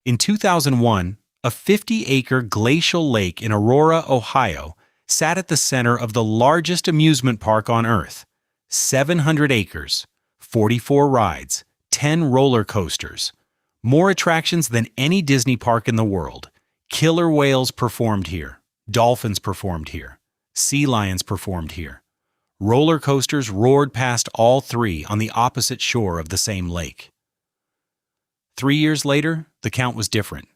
In 2001, a 50-acre glacial lake in Aurora, Ohio, sat at the center of the largest amusement park on Earth. 700 acres, 44 rides, 10 roller coasters. More attractions than any Disney park in the world. Killer whales performed here. Dolphins performed here. Sea lions performed here. Roller coasters roared past all three on the opposite shore of the same lake. 3 years later, the count was different.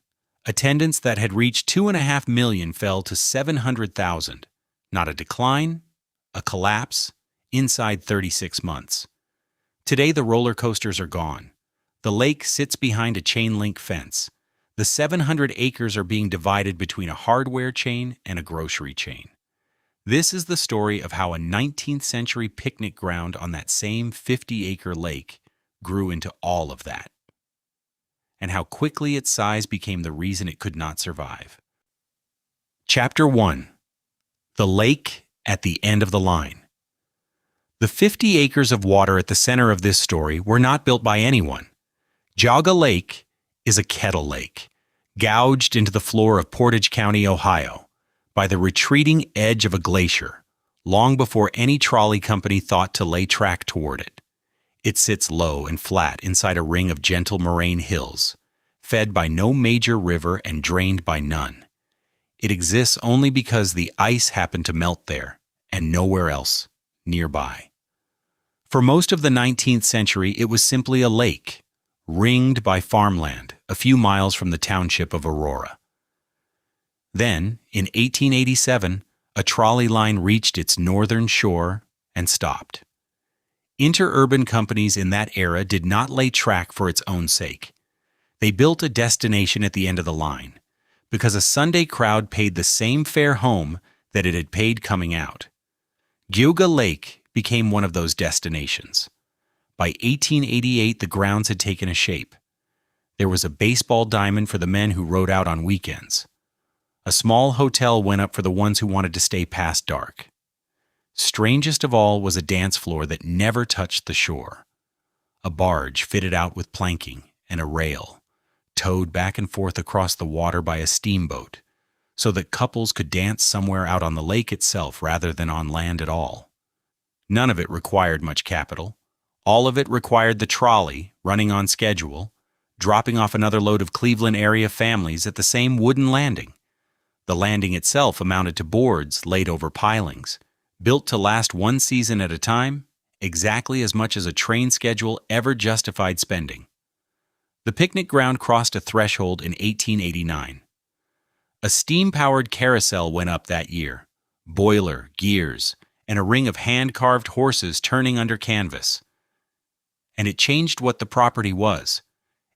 Attendance that had reached 2.5 million fell to 700,000. Not a decline, a collapse, inside 36 months. Today the roller coasters are gone. The lake sits behind a chain-link fence. The 700 acres are being divided between a hardware chain and a grocery chain. This is the story of how a 19th-century picnic ground on that same 50-acre lake grew into all of that, and how quickly its size became the reason it could not survive. Chapter 1. The Lake at the End of the Line. The 50 acres of water at the center of this story were not built by anyone. Geauga Lake is a kettle lake, gouged into the floor of Portage County, Ohio, by the retreating edge of a glacier, long before any trolley company thought to lay track toward it. It sits low and flat inside a ring of gentle moraine hills, fed by no major river and drained by none. It exists only because the ice happened to melt there, and nowhere else nearby. For most of the 19th century, it was simply a lake, ringed by farmland a few miles from the township of Aurora. Then, in 1887, a trolley line reached its northern shore and stopped. Interurban companies in that era did not lay track for its own sake. They built a destination at the end of the line, because a Sunday crowd paid the same fare home that it had paid coming out. Geauga Lake became one of those destinations. By 1888, the grounds had taken a shape. There was a baseball diamond for the men who rode out on weekends. A small hotel went up for the ones who wanted to stay past dark. Strangest of all was a dance floor that never touched the shore. A barge fitted out with planking and a rail, towed back and forth across the water by a steamboat, so that couples could dance somewhere out on the lake itself rather than on land at all. None of it required much capital. All of it required the trolley, running on schedule, dropping off another load of Cleveland area families at the same wooden landing. The landing itself amounted to boards laid over pilings, built to last one season at a time, exactly as much as a train schedule ever justified spending. The picnic ground crossed a threshold in 1889. A steam-powered carousel went up that year, boiler, gears, and a ring of hand-carved horses turning under canvas. And it changed what the property was.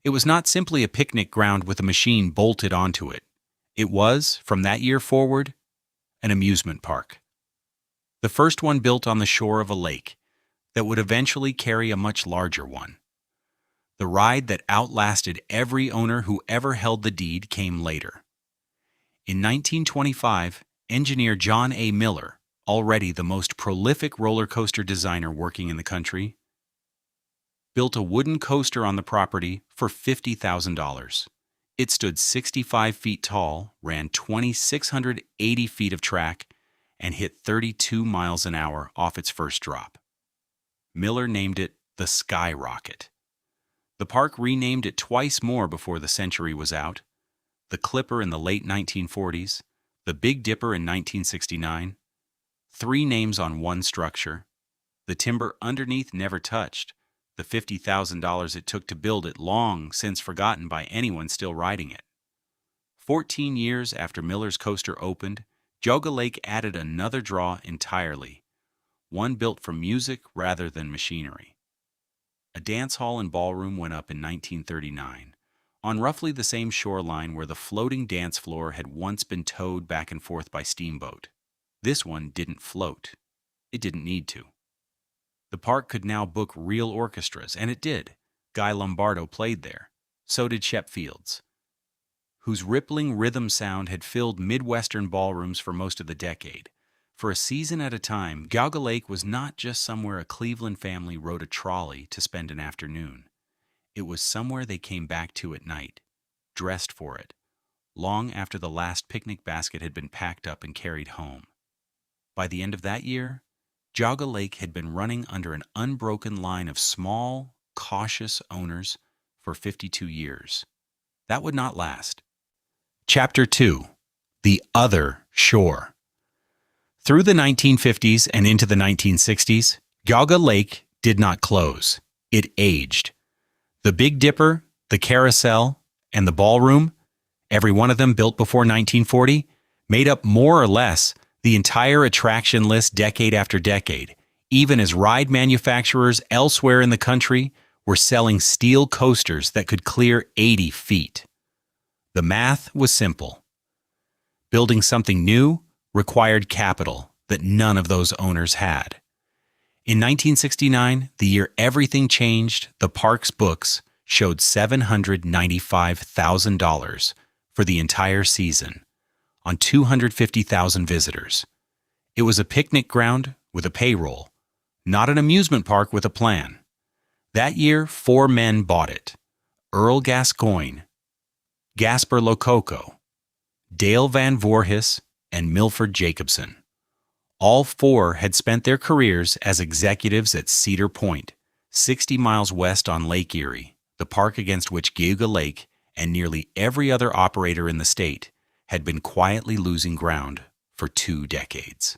It was not simply a picnic ground with a machine bolted onto it. It was, from that year forward, an amusement park. The first one built on the shore of a lake that would eventually carry a much larger one. The ride that outlasted every owner who ever held the deed came later. In 1925, engineer John A. Miller, already the most prolific roller coaster designer working in the country, built a wooden coaster on the property for $50,000. It stood 65 feet tall, ran 2,680 feet of track, and hit 32 miles an hour off its first drop. Miller named it the Sky Rocket. The park renamed it twice more before the century was out: the Clipper in the late 1940s, the Big Dipper in 1969. 3 names on one structure. The timber underneath never touched. The $50,000 it took to build it long since forgotten by anyone still riding it. 14 years after Miller's coaster opened, Geauga Lake added another draw entirely, one built for music rather than machinery. A dance hall and ballroom went up in 1939, on roughly the same shoreline where the floating dance floor had once been towed back and forth by steamboat. This one didn't float. It didn't need to. The park could now book real orchestras, and it did. Guy Lombardo played there. So did Shep Fields, whose rippling rhythm sound had filled Midwestern ballrooms for most of the decade. For a season at a time, Geauga Lake was not just somewhere a Cleveland family rode a trolley to spend an afternoon. It was somewhere they came back to at night, dressed for it, long after the last picnic basket had been packed up and carried home. By the end of that year, Geauga Lake had been running under an unbroken line of small, cautious owners for 52 years. That would not last. Chapter 2. The Other Shore. Through the 1950s and into the 1960s, Geauga Lake did not close. It aged. The Big Dipper, the Carousel, and the Ballroom, every one of them built before 1940, made up more or less the entire attraction list decade after decade, even as ride manufacturers elsewhere in the country were selling steel coasters that could clear 80 feet. The math was simple. Building something new required capital that none of those owners had. In 1969, the year everything changed, the park's books showed $795,000 for the entire season on 250,000 visitors. It was a picnic ground with a payroll, not an amusement park with a plan. That year, 4 men bought it: Earl Gascoigne, Gasper Lococo, Dale Van Voorhis, and Milford Jacobson. All 4 had spent their careers as executives at Cedar Point, 60 miles west on Lake Erie, the park against which Geauga Lake and nearly every other operator in the state had been quietly losing ground for 2 decades.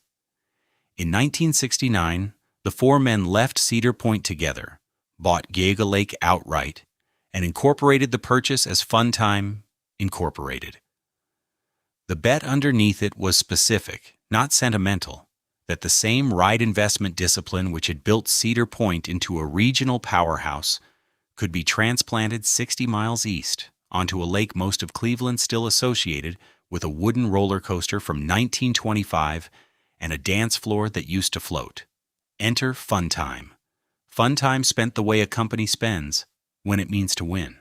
In 1969, the 4 men left Cedar Point together, bought Geauga Lake outright, and incorporated the purchase as Funtime Incorporated. The bet underneath it was specific, not sentimental, that the same ride investment discipline which had built Cedar Point into a regional powerhouse could be transplanted 60 miles east onto a lake most of Cleveland still associated with a wooden roller coaster from 1925 and a dance floor that used to float. Enter Funtime. Funtime spent the way a company spends when it means to win.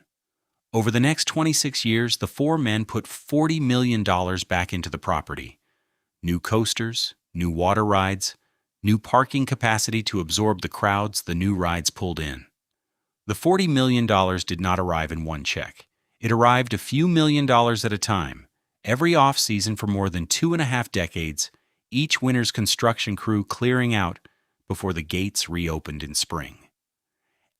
Over the next 26 years, the 4 men put $40 million back into the property. New coasters, new water rides, new parking capacity to absorb the crowds the new rides pulled in. The $40 million did not arrive in one check. It arrived a few $1,000,000 at a time, every off-season for more than 2.5 decades, each winter's construction crew clearing out before the gates reopened in spring.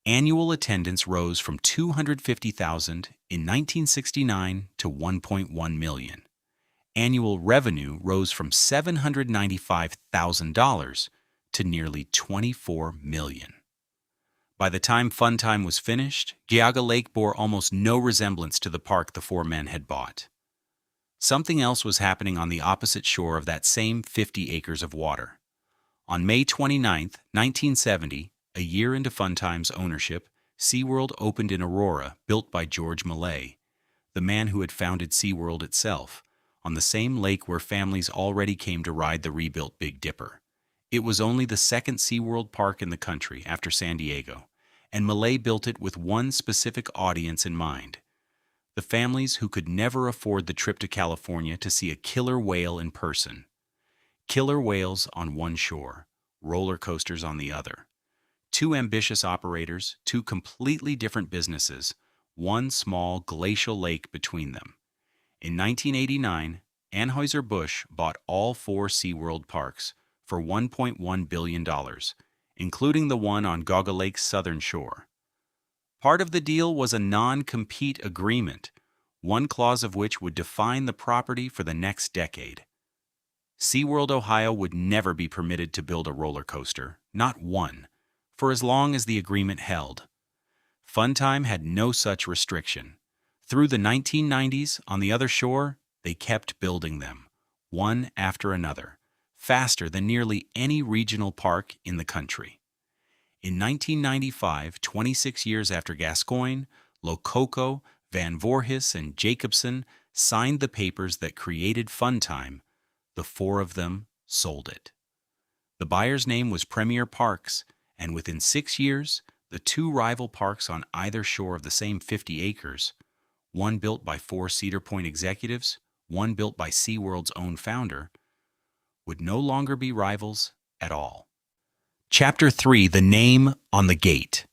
Annual attendance rose from 250,000 in 1969 to 1.1 million. Annual revenue rose from $795,000 to nearly $24 million. By the time Funtime was finished, Geauga Lake bore almost no resemblance to the park the 4 men had bought. Something else was happening on the opposite shore of that same 50 acres of water. On May 29, 1970, a year into Funtime's ownership, SeaWorld opened in Aurora, built by George Millay, the man who had founded SeaWorld itself, on the same lake where families already came to ride the rebuilt Big Dipper. It was only the second SeaWorld park in the country after San Diego, and Millay built it with one specific audience in mind: the families who could never afford the trip to California to see a killer whale in person. Killer whales on one shore, roller coasters on the other. 2 ambitious operators, 2 completely different businesses, one small glacial lake between them. In 1989, Anheuser-Busch bought all 4 SeaWorld parks for $1.1 billion, including the one on Geauga Lake's southern shore. Part of the deal was a non-compete agreement, one clause of which would define the property for the next decade. SeaWorld Ohio would never be permitted to build a roller coaster, not one, for as long as the agreement held. Funtime had no such restriction. Through the 1990s, on the other shore, they kept building them, one after another, faster than nearly any regional park in the country. In 1995, 26 years after Gascoigne, Lococo, Van Voorhis, and Jacobson signed the papers that created Funtime, the 4 of them sold it. The buyer's name was Premier Parks, and within 6 years, the 2 rival parks on either shore of the same 50 acres, one built by 4 Cedar Point executives, one built by SeaWorld's own founder, would no longer be rivals at all. Chapter 3: The Name on the Gate.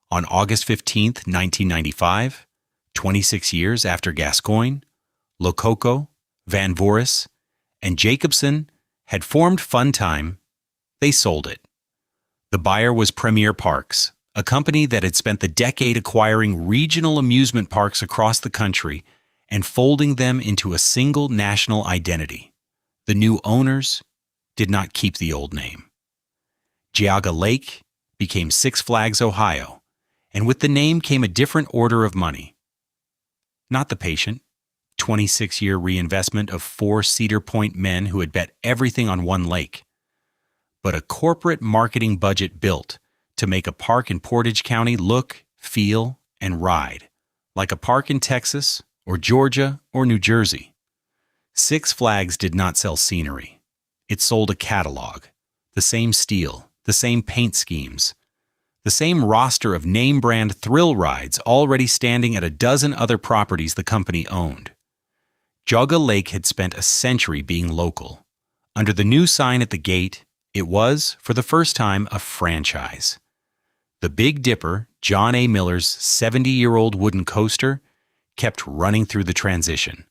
On August 15, 1995, 26 years after Gascoigne, Lococo, Van Voris, and Jacobson had formed Funtime, they sold it. The buyer was Premier Parks, a company that had spent the decade acquiring regional amusement parks across the country and folding them into a single national identity. The new owners did not keep the old name. Geauga Lake became Six Flags Ohio, and with the name came a different order of money. Not the patient, 26-year reinvestment of 4 Cedar Point men who had bet everything on one lake, but a corporate marketing budget built to make a park in Portage County look, feel, and ride like a park in Texas or Georgia or New Jersey. Six Flags did not sell scenery. It sold a catalog, the same steel, the same paint schemes, the same roster of name-brand thrill rides already standing at a dozen other properties the company owned. Geauga Lake had spent a century being local. Under the new sign at the gate, it was, for the first time, a franchise. The Big Dipper, John A. Miller's 70-year-old wooden coaster, kept running through the transition.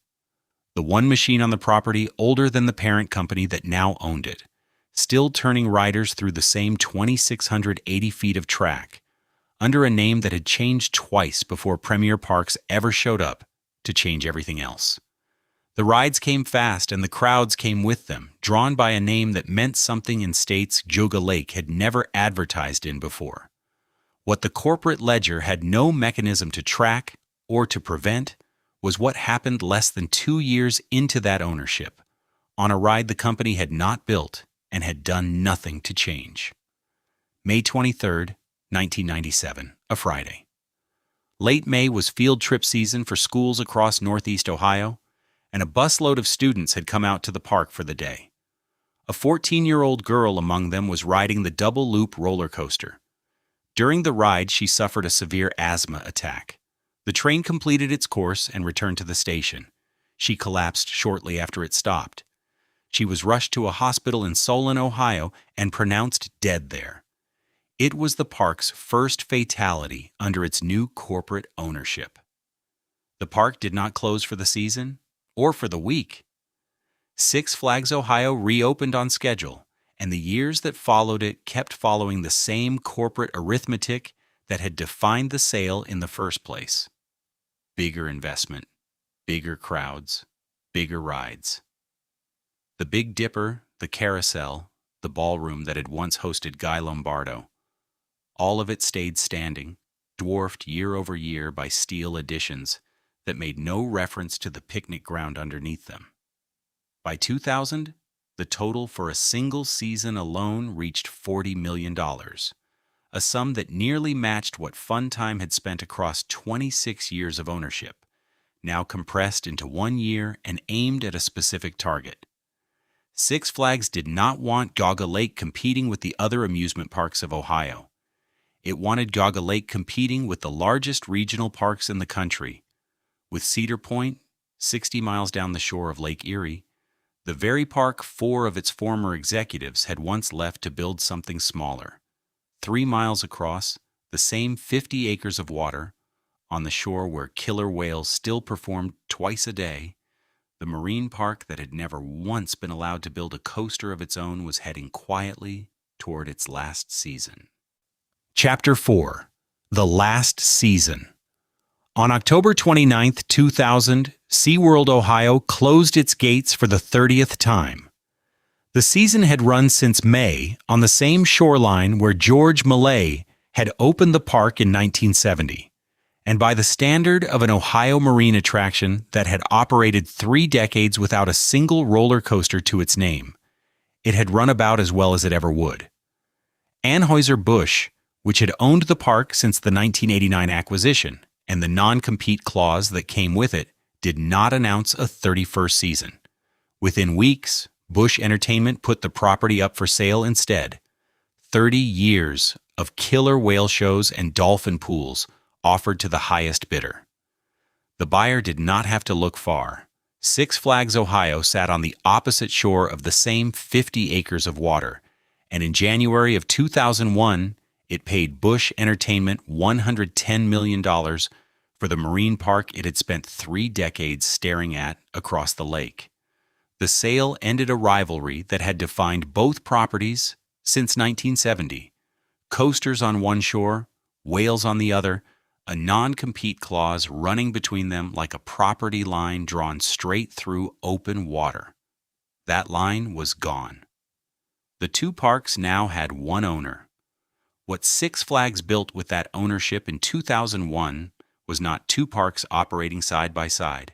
The one machine on the property older than the parent company that now owned it, still turning riders through the same 2,680 feet of track, under a name that had changed twice before Premier Parks ever showed up to change everything else. The rides came fast and the crowds came with them, drawn by a name that meant something in states Geauga Lake had never advertised in before. What the corporate ledger had no mechanism to track or to prevent was what happened less than 2 years into that ownership, on a ride the company had not built and had done nothing to change. May 23, 1997, a Friday. Late May was field trip season for schools across Northeast Ohio, and a busload of students had come out to the park for the day. A 14-year-old girl among them was riding the double-loop roller coaster. During the ride, she suffered a severe asthma attack. The train completed its course and returned to the station. She collapsed shortly after it stopped. She was rushed to a hospital in Solon, Ohio, and pronounced dead there. It was the park's first fatality under its new corporate ownership. The park did not close for the season or for the week. Six Flags Ohio reopened on schedule, and the years that followed it kept following the same corporate arithmetic that had defined the sale in the first place. Bigger investment, bigger crowds, bigger rides. The Big Dipper, the carousel, the ballroom that had once hosted Guy Lombardo, all of it stayed standing, dwarfed year over year by steel additions that made no reference to the picnic ground underneath them. By 2000, the total for a single season alone reached $40 million, a sum that nearly matched what Funtime had spent across 26 years of ownership, now compressed into 1 year and aimed at a specific target. Six Flags did not want Geauga Lake competing with the other amusement parks of Ohio. It wanted Geauga Lake competing with the largest regional parks in the country, with Cedar Point, 60 miles down the shore of Lake Erie, the very park 4 of its former executives had once left to build something smaller, 3 miles across, the same 50 acres of water, on the shore where killer whales still performed twice a day. The marine park that had never once been allowed to build a coaster of its own was heading quietly toward its last season. Chapter 4. The Last Season. On October 29, 2000, SeaWorld Ohio closed its gates for the 30th time. The season had run since May on the same shoreline where George Millay had opened the park in 1970, and by the standard of an Ohio marine attraction that had operated 3 decades without a single roller coaster to its name, it had run about as well as it ever would. Anheuser-Busch, which had owned the park since the 1989 acquisition, and the non-compete clause that came with it, did not announce a 31st season. Within weeks, Busch Entertainment put the property up for sale instead. 30 years of killer whale shows and dolphin pools offered to the highest bidder. The buyer did not have to look far. Six Flags Ohio sat on the opposite shore of the same 50 acres of water, and in January of 2001, it paid Busch Entertainment $110 million for for the marine park it had spent 3 decades staring at across the lake. The sale ended a rivalry that had defined both properties since 1970. Coasters on one shore, whales on the other, a non-compete clause running between them like a property line drawn straight through open water. That line was gone. The two parks now had one owner. What Six Flags built with that ownership in 2001 was not two parks operating side by side.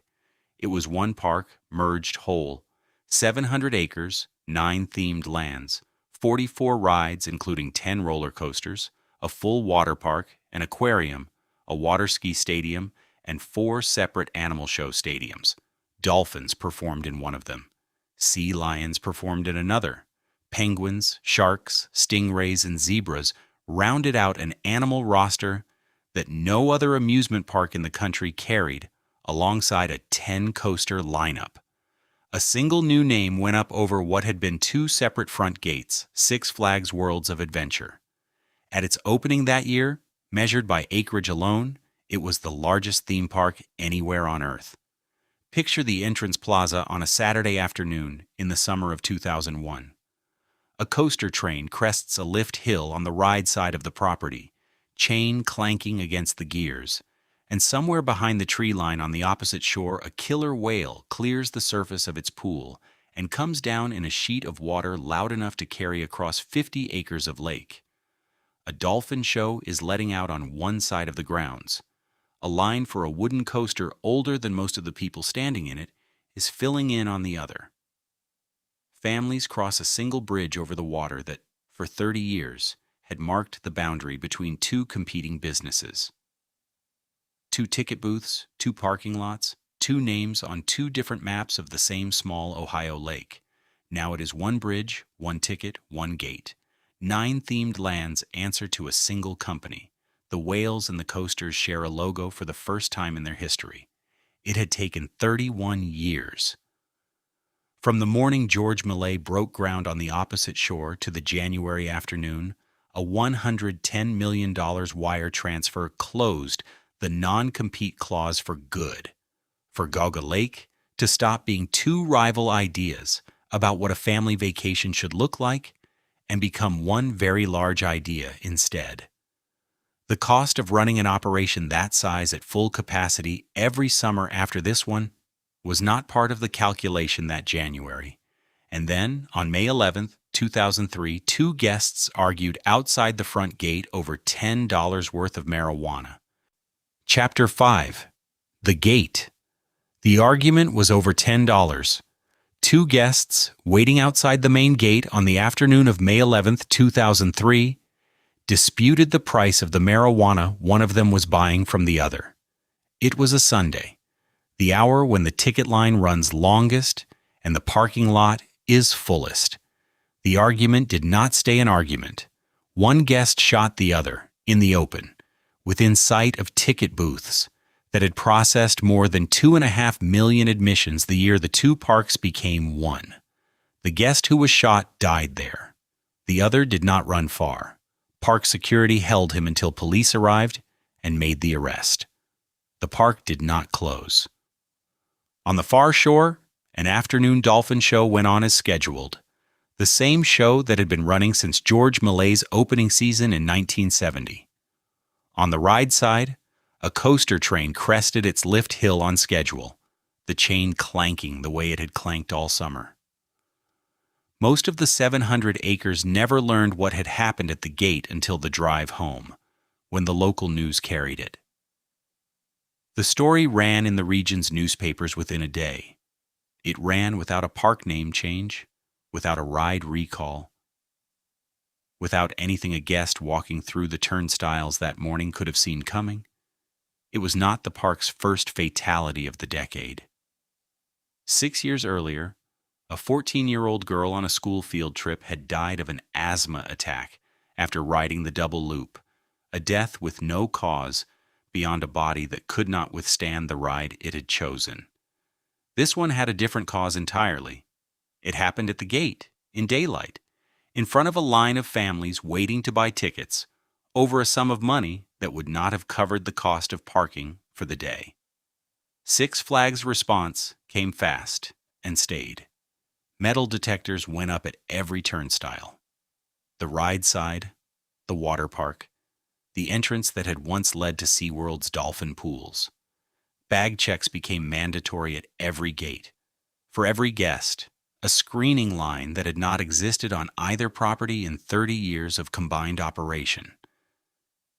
It was one park merged whole, 700 acres, 9 themed lands, 44 rides including 10 roller coasters, a full water park, an aquarium, a water ski stadium, and 4 separate animal show stadiums. Dolphins performed in one of them. Sea lions performed in another. Penguins, sharks, stingrays, and zebras rounded out an animal roster that no other amusement park in the country carried, alongside a 10-coaster lineup. A single new name went up over what had been 2 separate front gates, Six Flags Worlds of Adventure. At its opening that year, measured by acreage alone, it was the largest theme park anywhere on Earth. Picture the entrance plaza on a Saturday afternoon in the summer of 2001. A coaster train crests a lift hill on the ride side of the property, chain clanking against the gears, and somewhere behind the tree line on the opposite shore, a killer whale clears the surface of its pool and comes down in a sheet of water loud enough to carry across 50 acres of lake. A dolphin show is letting out on one side of the grounds. A line for a wooden coaster older than most of the people standing in it is filling in on the other. Families cross a single bridge over the water that, for 30 years, had marked the boundary between 2 competing businesses. 2 ticket booths, 2 parking lots, 2 names on 2 different maps of the same small Ohio lake. Now it is 1 bridge, 1 ticket, 1 gate. 9 themed lands answer to a single company. The whales and the coasters share a logo for the first time in their history. It had taken 31 years. From the morning George Millay broke ground on the opposite shore to the January afternoon, a $110 million wire transfer closed the non-compete clause for good. For Geauga Lake to stop being 2 rival ideas about what a family vacation should look like and become one very large idea instead. The cost of running an operation that size at full capacity every summer after this one was not part of the calculation that January. And then, on May 11th, 2003, 2 guests argued outside the front gate over $10 worth of marijuana. Chapter 5. The Gate. The argument was over $10. 2 guests, waiting outside the main gate on the afternoon of May 11th, 2003, disputed the price of the marijuana one of them was buying from the other. It was a Sunday, the hour when the ticket line runs longest and the parking lot is fullest. The argument did not stay an argument. One guest shot the other, in the open, within sight of ticket booths that had processed more than 2.5 million admissions the year the 2 parks became one. The guest who was shot died there. The other did not run far. Park security held him until police arrived and made the arrest. The park did not close. On the far shore, an afternoon dolphin show went on as scheduled, the same show that had been running since George Millay's opening season in 1970. On the ride side, a coaster train crested its lift hill on schedule, the chain clanking the way it had clanked all summer. Most of the 700 acres never learned what had happened at the gate until the drive home, when the local news carried it. The story ran in the region's newspapers within a day. It ran without a park name change, without a ride recall, without anything a guest walking through the turnstiles that morning could have seen coming. It was not the park's first fatality of the decade. 6 years earlier, a 14-year-old girl on a school field trip had died of an asthma attack after riding the double loop, a death with no cause beyond a body that could not withstand the ride it had chosen. This one had a different cause entirely. It happened at the gate, in daylight, in front of a line of families waiting to buy tickets, over a sum of money that would not have covered the cost of parking for the day. Six Flags' response came fast and stayed. Metal detectors went up at every turnstile. The ride side, the water park, the entrance that had once led to SeaWorld's dolphin pools. Bag checks became mandatory at every gate. For every guest, a screening line that had not existed on either property in 30 years of combined operation.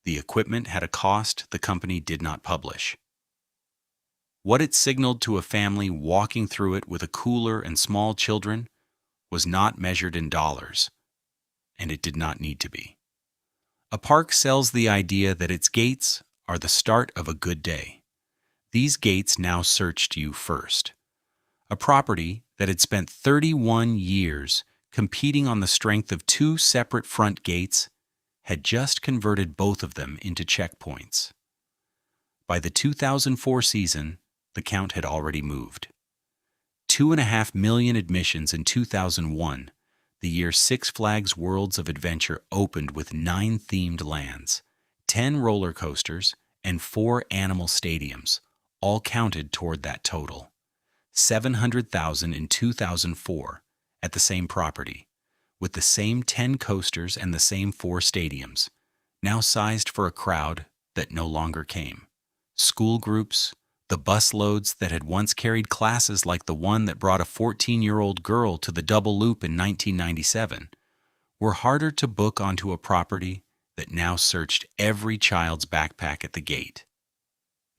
The equipment had a cost the company did not publish. What it signaled to a family walking through it with a cooler and small children was not measured in dollars, and it did not need to be. A park sells the idea that its gates are the start of a good day. These gates now searched you first. A property that had spent 31 years competing on the strength of two separate front gates had just converted both of them into checkpoints. By the 2004 season, the count had already moved. 2.5 million admissions in 2001, the year Six Flags Worlds of Adventure opened with 9 themed lands, 10 roller coasters, and 4 animal stadiums, all counted toward that total. 700,000 in 2004 at the same property, with the same 10 coasters and the same 4 stadiums, now sized for a crowd that no longer came. School groups, the bus loads that had once carried classes like the one that brought a 14-year-old girl to the double loop in 1997, were harder to book onto a property that now searched every child's backpack at the gate.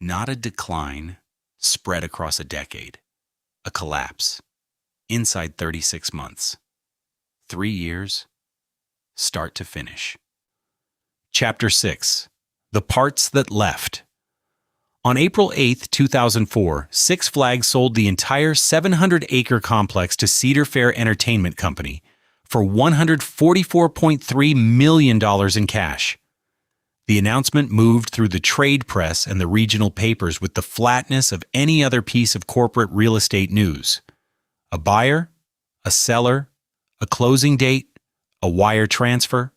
Not a decline spread across a decade. A collapse. Inside 36 months. 3 years. Start to finish. Chapter 6. The Parts That Left. On April 8, 2004, Six Flags sold the entire 700-acre complex to Cedar Fair Entertainment Company for $144.3 million in cash. The announcement moved through the trade press and the regional papers with the flatness of any other piece of corporate real estate news. A buyer, a seller, a closing date, a wire transfer.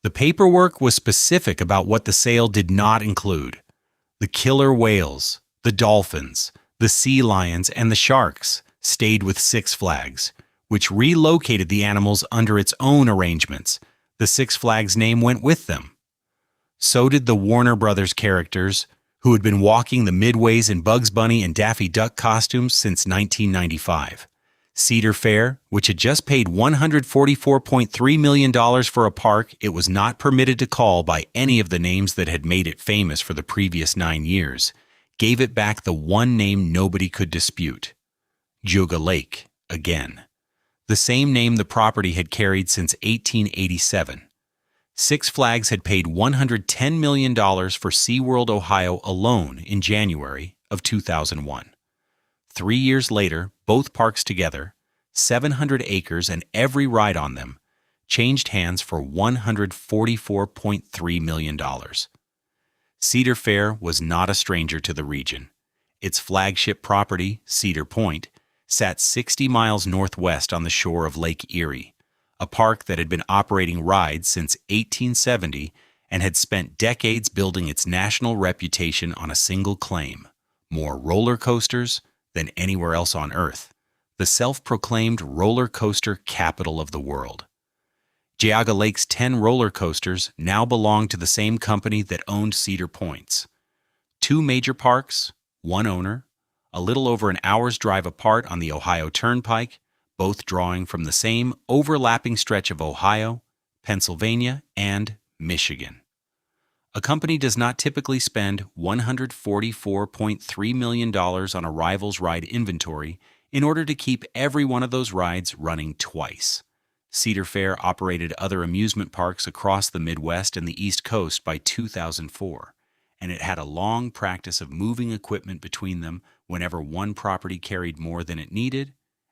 The paperwork was specific about what the sale did not include. The killer whales, the dolphins, the sea lions, and the sharks stayed with Six Flags, which relocated the animals under its own arrangements. The Six Flags name went with them. So did the Warner Brothers characters, who had been walking the midways in Bugs Bunny and Daffy Duck costumes since 1995. Cedar Fair, which had just paid $144.3 million for a park it was not permitted to call by any of the names that had made it famous for the previous 9 years, gave it back the one name nobody could dispute. Geauga Lake, again. The same name the property had carried since 1887. Six Flags had paid $110 million for SeaWorld Ohio alone in January of 2001. 3 years later, both parks together, 700 acres and every ride on them, changed hands for $144.3 million. Cedar Fair was not a stranger to the region. Its flagship property, Cedar Point, sat 60 miles northwest on the shore of Lake Erie, a park that had been operating rides since 1870 and had spent decades building its national reputation on a single claim: more roller coasters than anywhere else on Earth, the self-proclaimed roller coaster capital of the world. Geauga Lake's 10 roller coasters now belong to the same company that owned Cedar Point's. 2 major parks, one owner, a little over an hour's drive apart on the Ohio Turnpike, both drawing from the same overlapping stretch of Ohio, Pennsylvania, and Michigan. A company does not typically spend $144.3 million on a rival's ride inventory in order to keep every one of those rides running twice. Cedar Fair operated other amusement parks across the Midwest and the East Coast by 2004, and it had a long practice of moving equipment between them whenever one property carried more than it needed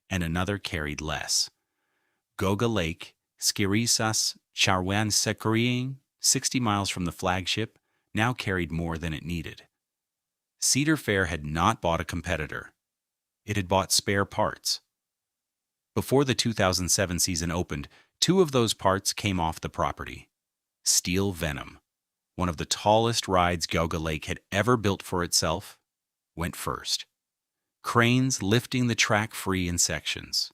and another carried less. Geauga Lake, Skirisas Charwansekuriing, 60 miles from the flagship, now carried more than it needed. Cedar Fair had not bought a competitor. It had bought spare parts. Before the 2007 season opened, 2 of those parts came off the property. Steel Venom, one of the tallest rides Geauga Lake had ever built for itself, went first. Cranes lifting the track free in sections,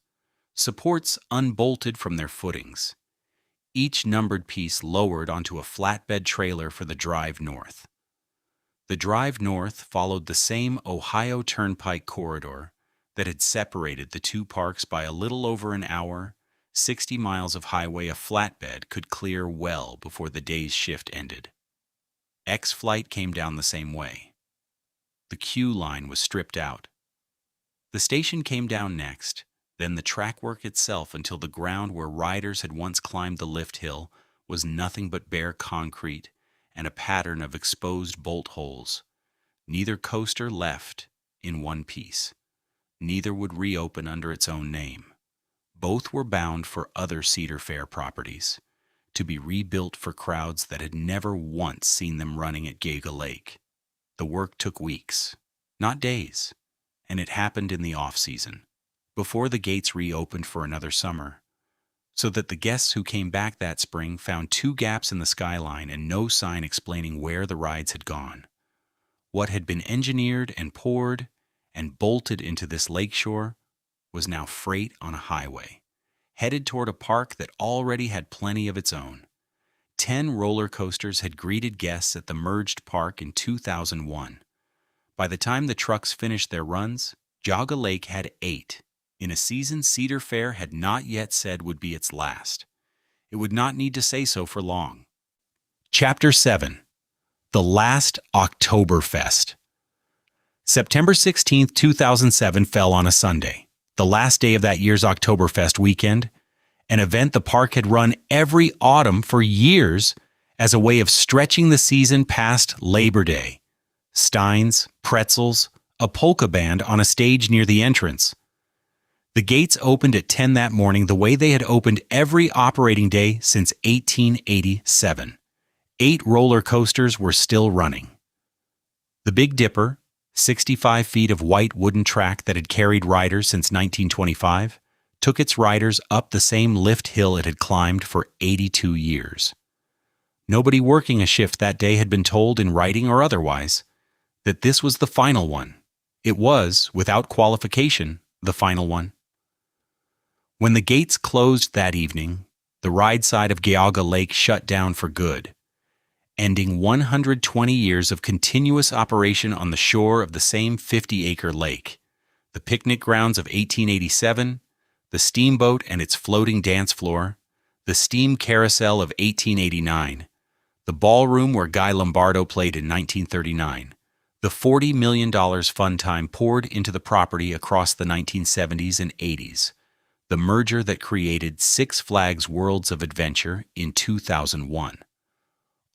supports unbolted from their footings, each numbered piece lowered onto a flatbed trailer for the drive north. The drive north followed the same Ohio Turnpike corridor that had separated the two parks by a little over an hour. 60 miles of highway a flatbed could clear well before the day's shift ended. X-Flight came down the same way. The Q line was stripped out. The station came down next, then the track work itself until the ground where riders had once climbed the lift hill was nothing but bare concrete and a pattern of exposed bolt holes. Neither coaster left in one piece. Neither would reopen under its own name. Both were bound for other Cedar Fair properties, to be rebuilt for crowds that had never once seen them running at Geauga Lake. The work took weeks, not days, and it happened in the off-season, before the gates reopened for another summer, so that the guests who came back that spring found 2 gaps in the skyline and no sign explaining where the rides had gone. What had been engineered and poured and bolted into this lakeshore was now freight on a highway, headed toward a park that already had plenty of its own. 10 roller coasters had greeted guests at the merged park in 2001. By the time the trucks finished their runs, Geauga Lake had 8, in a season Cedar Fair had not yet said would be its last. It would not need to say so for long. Chapter 7. The Last Oktoberfest. September 16, 2007 fell on a Sunday, the last day of that year's Oktoberfest weekend, an event the park had run every autumn for years as a way of stretching the season past Labor Day. Steins, pretzels, a polka band on a stage near the entrance. The gates opened at 10 that morning the way they had opened every operating day since 1887. 8 roller coasters were still running. The Big Dipper, 65 feet of white wooden track that had carried riders since 1925, took its riders up the same lift hill it had climbed for 82 years. Nobody working a shift that day had been told in writing or otherwise that this was the final one. It was, without qualification, the final one. When the gates closed that evening, the ride side of Geauga Lake shut down for good, ending 120 years of continuous operation on the shore of the same 50-acre lake, the picnic grounds of 1887, the steamboat and its floating dance floor, the steam carousel of 1889, the ballroom where Guy Lombardo played in 1939, the $40 million Funtime poured into the property across the 1970s and 80s, the merger that created Six Flags Worlds of Adventure in 2001.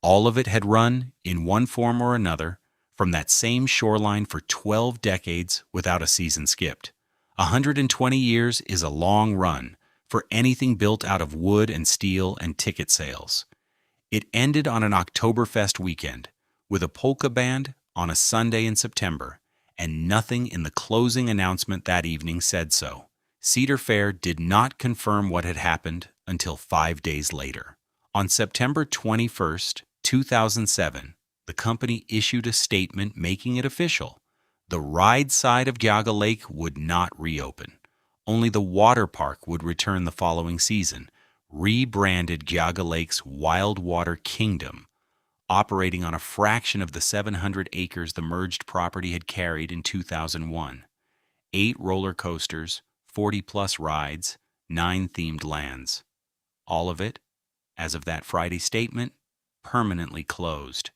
All of it had run, in one form or another, from that same shoreline for 12 decades without a season skipped. 120 years is a long run for anything built out of wood and steel and ticket sales. It ended on an Oktoberfest weekend, with a polka band on a Sunday in September, and nothing in the closing announcement that evening said so. Cedar Fair did not confirm what had happened until 5 days later. On September 21st, 2007, the company issued a statement making it official. The ride side of Geauga Lake would not reopen. Only the water park would return the following season, rebranded Geauga Lake's Wild Water Kingdom, operating on a fraction of the 700 acres the merged property had carried in 2001. 8 roller coasters, 40-plus rides, 9 themed lands. All of it, as of that Friday statement, permanently closed.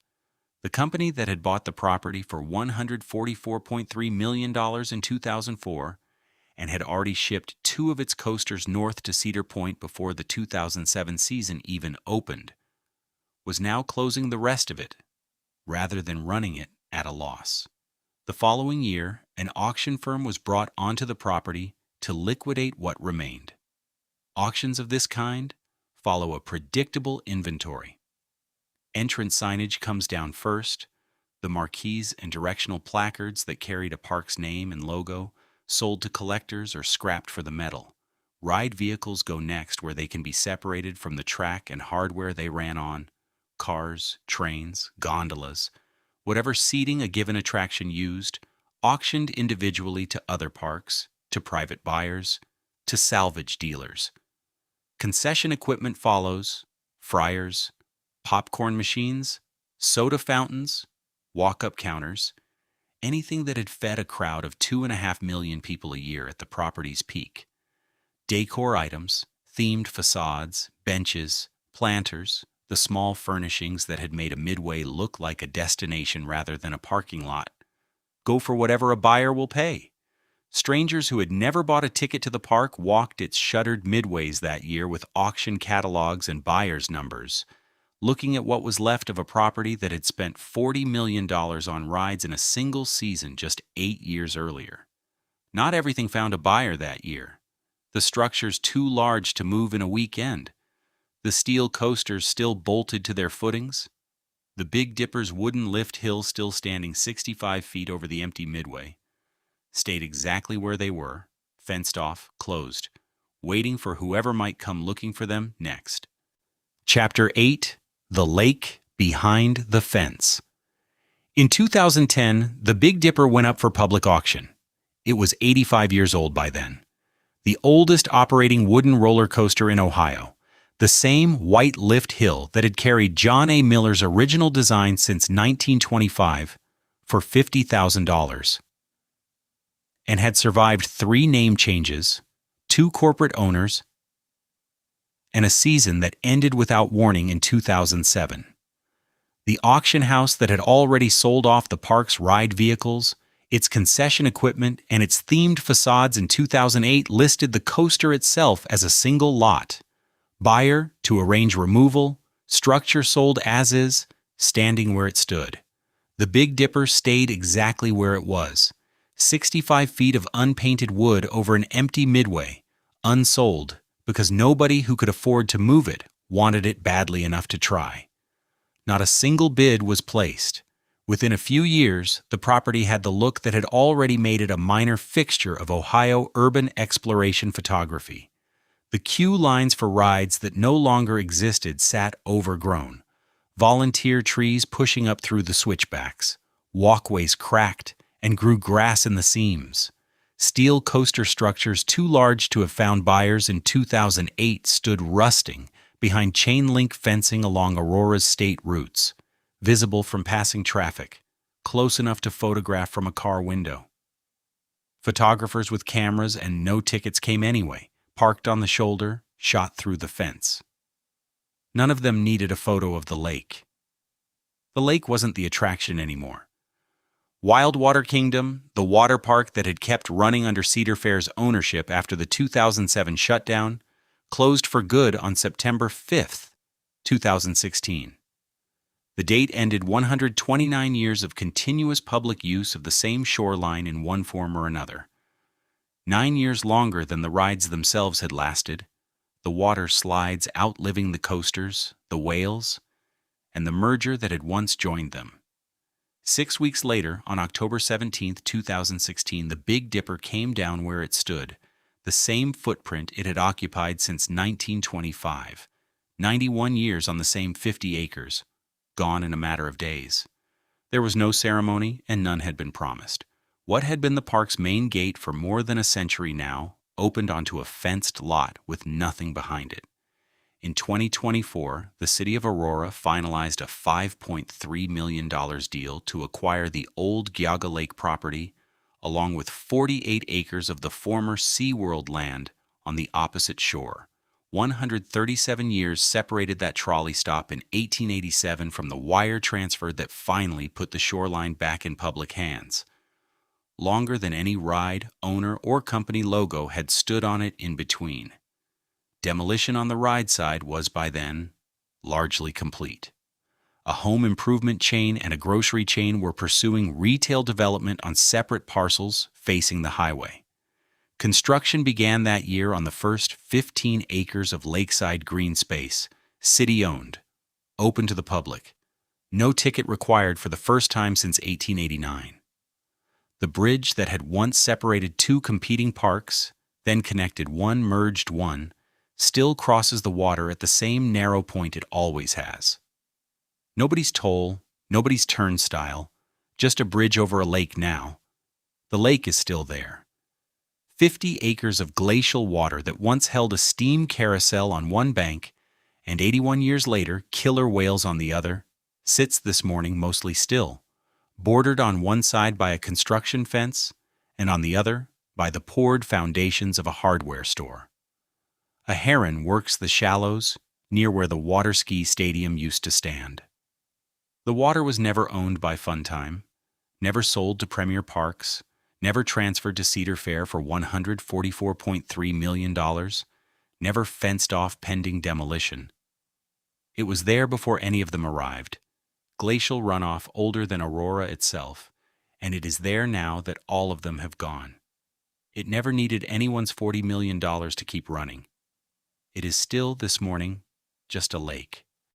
The company that had bought the property for $144.3 million in 2004 and had already shipped 2 of its coasters north to Cedar Point before the 2007 season even opened, was now closing the rest of it, rather than running it at a loss. The following year, an auction firm was brought onto the property to liquidate what remained. Auctions of this kind follow a predictable inventory. Entrance signage comes down first. The marquees and directional placards that carried a park's name and logo sold to collectors or scrapped for the metal. Ride vehicles go next where they can be separated from the track and hardware they ran on. cars, trains, gondolas, whatever seating a given attraction used, auctioned individually to other parks, to private buyers, to salvage dealers. Concession equipment follows: fryers, popcorn machines, soda fountains, walk-up counters, anything that had fed a crowd of 2.5 million people a year at the property's peak. Decor items, themed facades, benches, planters, the small furnishings that had made a midway look like a destination rather than a parking lot. Go for whatever a buyer will pay. Strangers who had never bought a ticket to the park walked its shuttered midways that year with auction catalogs and buyer's numbers, looking at what was left of a property that had spent $40 million on rides in a single season just 8 years earlier. Not everything found a buyer that year. The structures too large to move in a weekend. The steel coasters still bolted to their footings. The Big Dipper's wooden lift hill still standing 65 feet over the empty midway. Stayed exactly where they were, fenced off, closed, waiting for whoever might come looking for them next. Chapter 8: The Lake Behind the Fence. In 2010, the Big Dipper went up for public auction. It was 85 years old by then. The oldest operating wooden roller coaster in Ohio, the same white lift hill that had carried John A. Miller's original design since 1925 for $50,000, and had survived 3 name changes, 2 corporate owners, and a season that ended without warning in 2007. The auction house that had already sold off the park's ride vehicles, its concession equipment, and its themed facades in 2008 listed the coaster itself as a single lot. Buyer to arrange removal, structure sold as is, standing where it stood. The Big Dipper stayed exactly where it was. 65 feet of unpainted wood over an empty midway, unsold, because nobody who could afford to move it wanted it badly enough to try. Not a single bid was placed. Within a few years, the property had the look that had already made it a minor fixture of Ohio urban exploration photography. The queue lines for rides that no longer existed sat overgrown. Volunteer trees pushing up through the switchbacks. Walkways cracked and grew grass in the seams. Steel coaster structures too large to have found buyers in 2008 stood rusting behind chain-link fencing along Aurora's state routes, visible from passing traffic, close enough to photograph from a car window. Photographers with cameras and no tickets came anyway, parked on the shoulder, shot through the fence. None of them needed a photo of the lake. The lake wasn't the attraction anymore. Wildwater Kingdom, the water park that had kept running under Cedar Fair's ownership after the 2007 shutdown, closed for good on September 5th, 2016. The date ended 129 years of continuous public use of the same shoreline in one form or another. 9 years longer than the rides themselves had lasted, the water slides outliving the coasters, the whales, and the merger that had once joined them. 6 weeks later, on October 17, 2016, the Big Dipper came down where it stood, the same footprint it had occupied since 1925, 91 years on the same 50 acres, gone in a matter of days. There was no ceremony, and none had been promised. What had been the park's main gate for more than a century now opened onto a fenced lot with nothing behind it. In 2024, the city of Aurora finalized a $5.3 million deal to acquire the old Geauga Lake property, along with 48 acres of the former SeaWorld land on the opposite shore. 137 years separated that trolley stop in 1887 from the wire transfer that finally put the shoreline back in public hands. Longer than any ride, owner, or company logo had stood on it in between. Demolition on the ride side was by then largely complete. A home improvement chain and a grocery chain were pursuing retail development on separate parcels facing the highway. Construction began that year on the first 15 acres of lakeside green space, city-owned, open to the public. No ticket required for the first time since 1889. The bridge that had once separated 2 competing parks, then connected one merged one, still crosses the water at the same narrow point it always has. Nobody's toll, nobody's turnstile, just a bridge over a lake now. The lake is still there. 50 acres of glacial water that once held a steam carousel on one bank, and 81 years later, killer whales on the other, sits this morning mostly still, bordered on one side by a construction fence, and on the other by the poured foundations of a hardware store. A heron works the shallows near where the water ski stadium used to stand. The water was never owned by Funtime, never sold to Premier Parks, never transferred to Cedar Fair for $144.3 million, never fenced off pending demolition. It was there before any of them arrived, glacial runoff older than Aurora itself, and it is there now that all of them have gone. It never needed anyone's $40 million to keep running. It is still, this morning, just a lake.